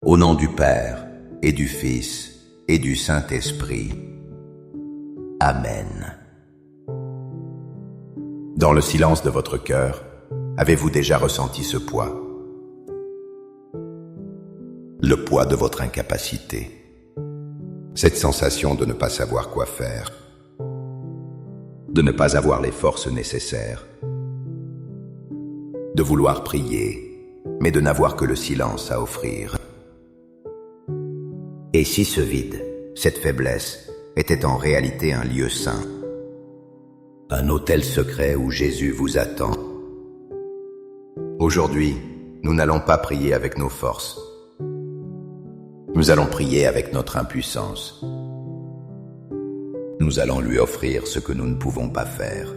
Au nom du Père, et du Fils, et du Saint-Esprit. Amen. Dans le silence de votre cœur, avez-vous déjà ressenti ce poids? Le poids de votre incapacité. Cette sensation de ne pas savoir quoi faire, de ne pas avoir les forces nécessaires, de vouloir prier, mais de n'avoir que le silence à offrir. Et si ce vide, cette faiblesse, était en réalité un lieu saint, un autel secret où Jésus vous attend? Aujourd'hui, nous n'allons pas prier avec nos forces. Nous allons prier avec notre impuissance. Nous allons lui offrir ce que nous ne pouvons pas faire.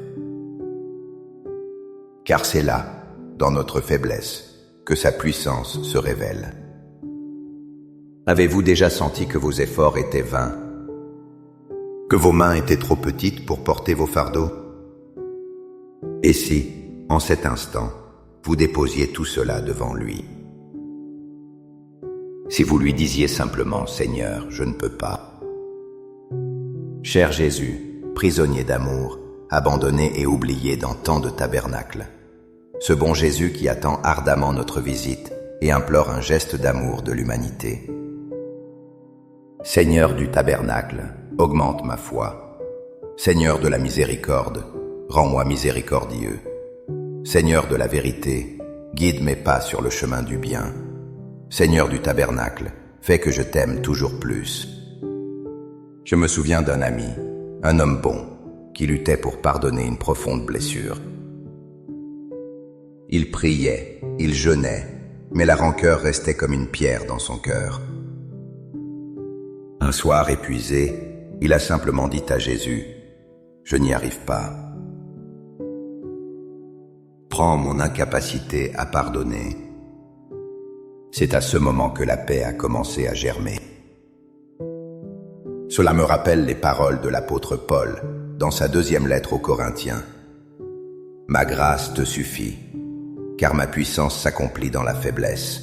Car c'est là, dans notre faiblesse, que sa puissance se révèle. Avez-vous déjà senti que vos efforts étaient vains? Que vos mains étaient trop petites pour porter vos fardeaux? Et si, en cet instant, vous déposiez tout cela devant lui? Si vous lui disiez simplement « Seigneur, je ne peux pas ». Cher Jésus, prisonnier d'amour, abandonné et oublié dans tant de tabernacles, ce bon Jésus qui attend ardemment notre visite et implore un geste d'amour de l'humanité. Seigneur du tabernacle, augmente ma foi. Seigneur de la miséricorde, rends-moi miséricordieux. Seigneur de la vérité, guide mes pas sur le chemin du bien. Seigneur du tabernacle, fais que je t'aime toujours plus. Je me souviens d'un ami, un homme bon, qui luttait pour pardonner une profonde blessure. Il priait, il jeûnait, mais la rancœur restait comme une pierre dans son cœur. Un soir épuisé, il a simplement dit à Jésus, « Je n'y arrive pas. Prends mon incapacité à pardonner. » C'est à ce moment que la paix a commencé à germer. Cela me rappelle les paroles de l'apôtre Paul dans sa 2e lettre aux Corinthiens. « Ma grâce te suffit, car ma puissance s'accomplit dans la faiblesse. »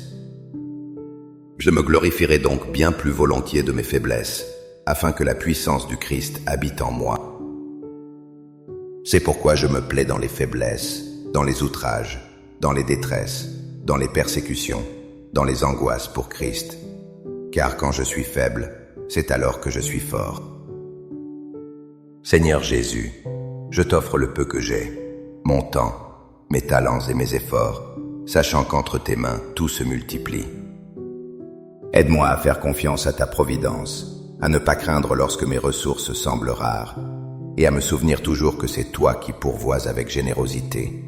Je me glorifierai donc bien plus volontiers de mes faiblesses, afin que la puissance du Christ habite en moi. C'est pourquoi je me plais dans les faiblesses, dans les outrages, dans les détresses, dans les persécutions, dans les angoisses pour Christ. Car quand je suis faible, c'est alors que je suis fort. Seigneur Jésus, je t'offre le peu que j'ai, mon temps, mes talents et mes efforts, sachant qu'entre tes mains tout se multiplie. Aide-moi à faire confiance à ta providence, à ne pas craindre lorsque mes ressources semblent rares, et à me souvenir toujours que c'est toi qui pourvois avec générosité.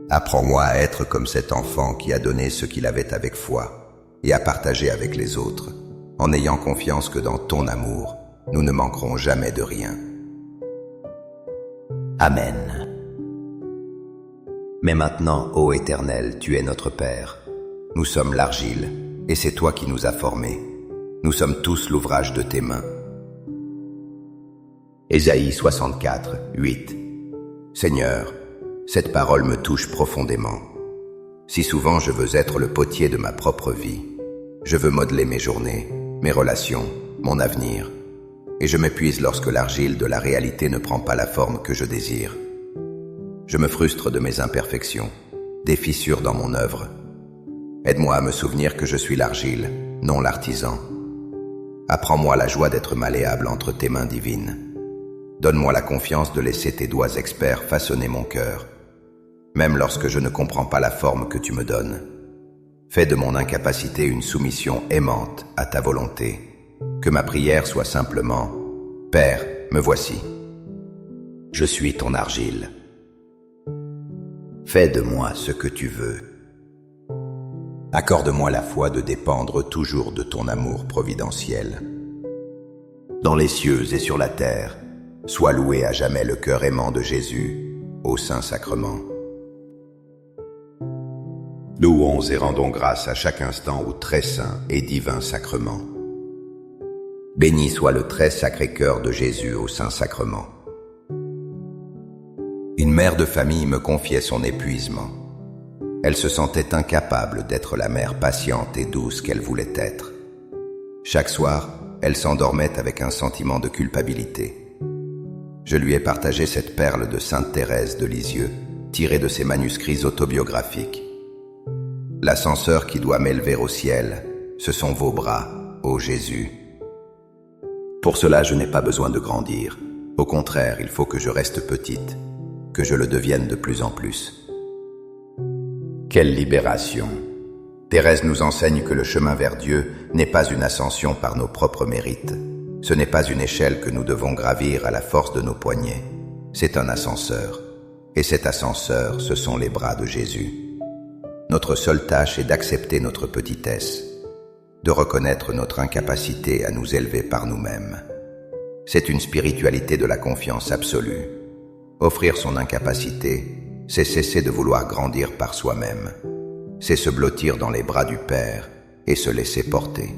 Apprends-moi à être comme cet enfant qui a donné ce qu'il avait avec foi, et à partager avec les autres, en ayant confiance que dans ton amour, nous ne manquerons jamais de rien. Amen. Mais maintenant, ô Éternel, tu es notre Père. Nous sommes l'argile, et c'est toi qui nous as formés. Nous sommes tous l'ouvrage de tes mains. Ésaïe 64, 8. Seigneur, cette parole me touche profondément. Si souvent je veux être le potier de ma propre vie, je veux modeler mes journées, mes relations, mon avenir, et je m'épuise lorsque l'argile de la réalité ne prend pas la forme que je désire. Je me frustre de mes imperfections, des fissures dans mon œuvre. Aide-moi à me souvenir que je suis l'argile, non l'artisan. Apprends-moi la joie d'être malléable entre tes mains divines. Donne-moi la confiance de laisser tes doigts experts façonner mon cœur, même lorsque je ne comprends pas la forme que tu me donnes. Fais de mon incapacité une soumission aimante à ta volonté. Que ma prière soit simplement « Père, me voici. Je suis ton argile. Fais de moi ce que tu veux. » Accorde-moi la foi de dépendre toujours de ton amour providentiel. Dans les cieux et sur la terre, sois loué à jamais le cœur aimant de Jésus, au Saint-Sacrement. Louons et rendons grâce à chaque instant au très saint et divin sacrement. Béni soit le très sacré cœur de Jésus au Saint-Sacrement. Une mère de famille me confiait son épuisement. Elle se sentait incapable d'être la mère patiente et douce qu'elle voulait être. Chaque soir, elle s'endormait avec un sentiment de culpabilité. Je lui ai partagé cette perle de Sainte Thérèse de Lisieux, tirée de ses manuscrits autobiographiques. L'ascenseur qui doit m'élever au ciel, ce sont vos bras, ô Jésus. Pour cela, je n'ai pas besoin de grandir. Au contraire, il faut que je reste petite, que je le devienne de plus en plus. Quelle libération! Thérèse nous enseigne que le chemin vers Dieu n'est pas une ascension par nos propres mérites. Ce n'est pas une échelle que nous devons gravir à la force de nos poignets. C'est un ascenseur. Et cet ascenseur, ce sont les bras de Jésus. Notre seule tâche est d'accepter notre petitesse, de reconnaître notre incapacité à nous élever par nous-mêmes. C'est une spiritualité de la confiance absolue. Offrir son incapacité, c'est cesser de vouloir grandir par soi-même. C'est se blottir dans les bras du Père et se laisser porter.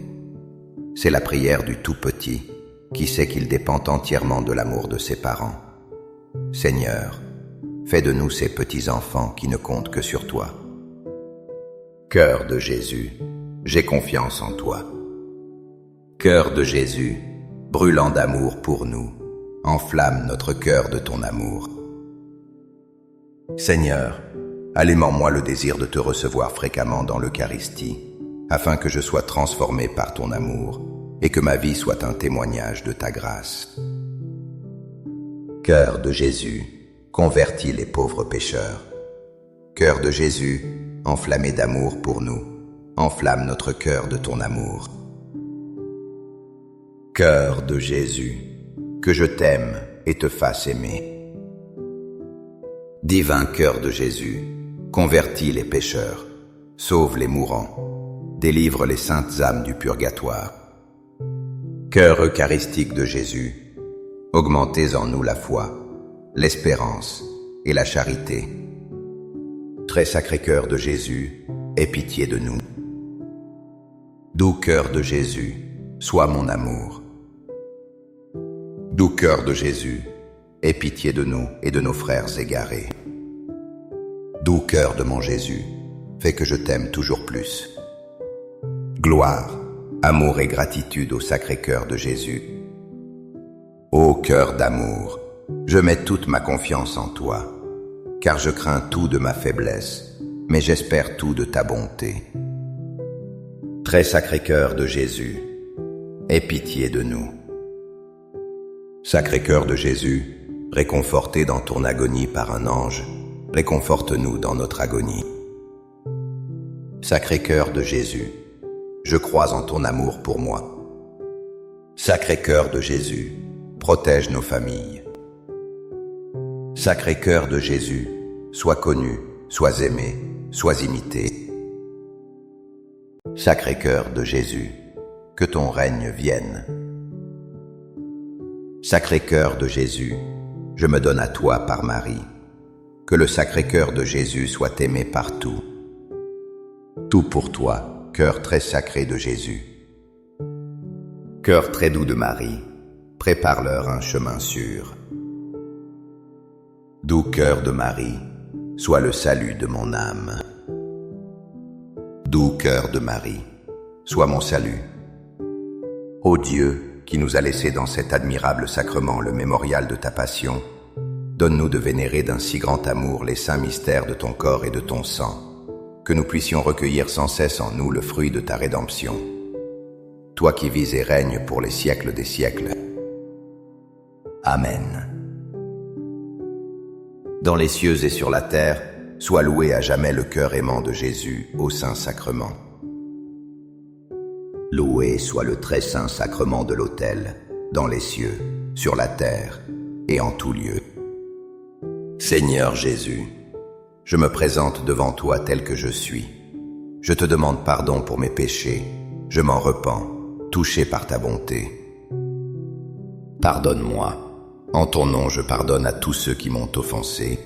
C'est la prière du tout petit qui sait qu'il dépend entièrement de l'amour de ses parents. Seigneur, fais de nous ces petits-enfants qui ne comptent que sur toi. Cœur de Jésus, j'ai confiance en toi. Cœur de Jésus, brûlant d'amour pour nous, enflamme notre cœur de ton amour. Seigneur, allume en moi le désir de te recevoir fréquemment dans l'Eucharistie, afin que je sois transformé par ton amour et que ma vie soit un témoignage de ta grâce. Cœur de Jésus, convertis les pauvres pécheurs. Cœur de Jésus, enflammé d'amour pour nous, enflamme notre cœur de ton amour. Cœur de Jésus, que je t'aime et te fasse aimer. Divin cœur de Jésus, convertis les pécheurs, sauve les mourants, délivre les saintes âmes du purgatoire. Cœur eucharistique de Jésus, augmentez en nous la foi, l'espérance et la charité. Très sacré cœur de Jésus, aie pitié de nous. Doux cœur de Jésus, sois mon amour. Doux cœur de Jésus, aie pitié de nous et de nos frères égarés. Doux cœur de mon Jésus, fais que je t'aime toujours plus. Gloire, amour et gratitude au sacré cœur de Jésus. Ô cœur d'amour, je mets toute ma confiance en toi, car je crains tout de ma faiblesse, mais j'espère tout de ta bonté. Très sacré cœur de Jésus, aie pitié de nous. Sacré cœur de Jésus, réconforté dans ton agonie par un ange, réconforte-nous dans notre agonie. Sacré cœur de Jésus, je crois en ton amour pour moi. Sacré cœur de Jésus, protège nos familles. Sacré cœur de Jésus, sois connu, sois aimé, sois imité. Sacré cœur de Jésus, que ton règne vienne. Sacré cœur de Jésus, je me donne à toi par Marie. Que le sacré cœur de Jésus soit aimé partout. Tout pour toi, cœur très sacré de Jésus. Cœur très doux de Marie, prépare-leur un chemin sûr. Doux cœur de Marie, sois le salut de mon âme. Doux cœur de Marie, sois mon salut. Ô Dieu, qui nous a laissé dans cet admirable sacrement le mémorial de ta passion, donne-nous de vénérer d'un si grand amour les saints mystères de ton corps et de ton sang, que nous puissions recueillir sans cesse en nous le fruit de ta rédemption. Toi qui vis et règnes pour les siècles des siècles. Amen. Dans les cieux et sur la terre, soit loué à jamais le cœur aimant de Jésus au Saint-Sacrement. Loué soit le très saint sacrement de l'autel, dans les cieux, sur la terre et en tout lieu. Seigneur Jésus, je me présente devant toi tel que je suis. Je te demande pardon pour mes péchés, je m'en repens, touché par ta bonté. Pardonne-moi, en ton nom je pardonne à tous ceux qui m'ont offensé.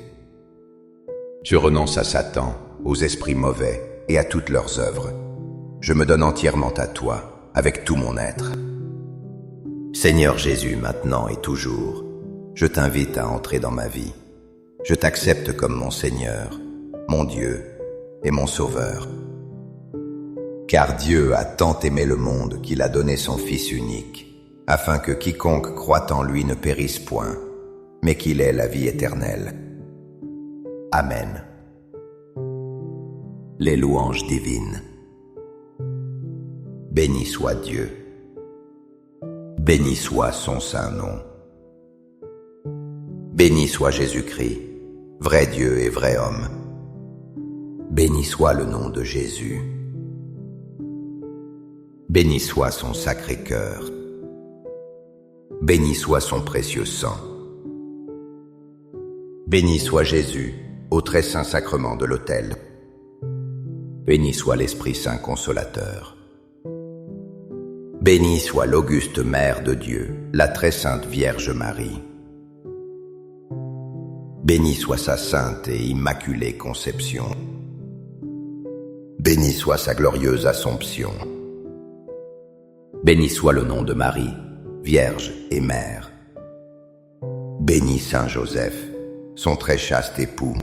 Je renonce à Satan, aux esprits mauvais et à toutes leurs œuvres. Je me donne entièrement à toi, avec tout mon être. Seigneur Jésus, maintenant et toujours, je t'invite à entrer dans ma vie. Je t'accepte comme mon Seigneur, mon Dieu, et mon Sauveur. Car Dieu a tant aimé le monde qu'il a donné son Fils unique, afin que quiconque croit en lui ne périsse point, mais qu'il ait la vie éternelle. Amen. Les louanges divines. Béni soit Dieu. Béni soit son saint nom. Béni soit Jésus-Christ, vrai Dieu et vrai homme. Béni soit le nom de Jésus. Béni soit son sacré cœur. Béni soit son précieux sang. Béni soit Jésus, au très saint sacrement de l'autel. Béni soit l'Esprit Saint consolateur. Béni soit l'auguste Mère de Dieu, la très sainte Vierge Marie. Béni soit sa sainte et immaculée conception. Béni soit sa glorieuse Assomption. Béni soit le nom de Marie, Vierge et Mère. Béni Saint Joseph, son très chaste époux.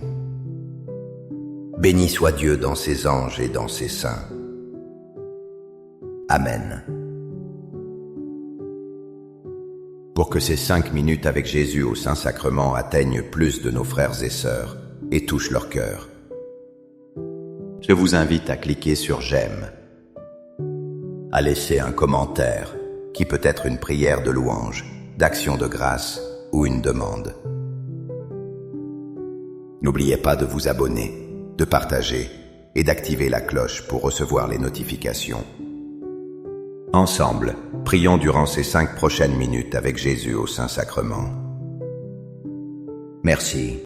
Béni soit Dieu dans ses anges et dans ses saints. Amen. Pour que ces 5 minutes avec Jésus au Saint-Sacrement atteignent plus de nos frères et sœurs et touchent leur cœur, je vous invite à cliquer sur j'aime, à laisser un commentaire qui peut être une prière de louange, d'action de grâce ou une demande. N'oubliez pas de vous abonner, de partager et d'activer la cloche pour recevoir les notifications. Ensemble, prions durant ces 5 prochaines minutes avec Jésus au Saint-Sacrement. Merci.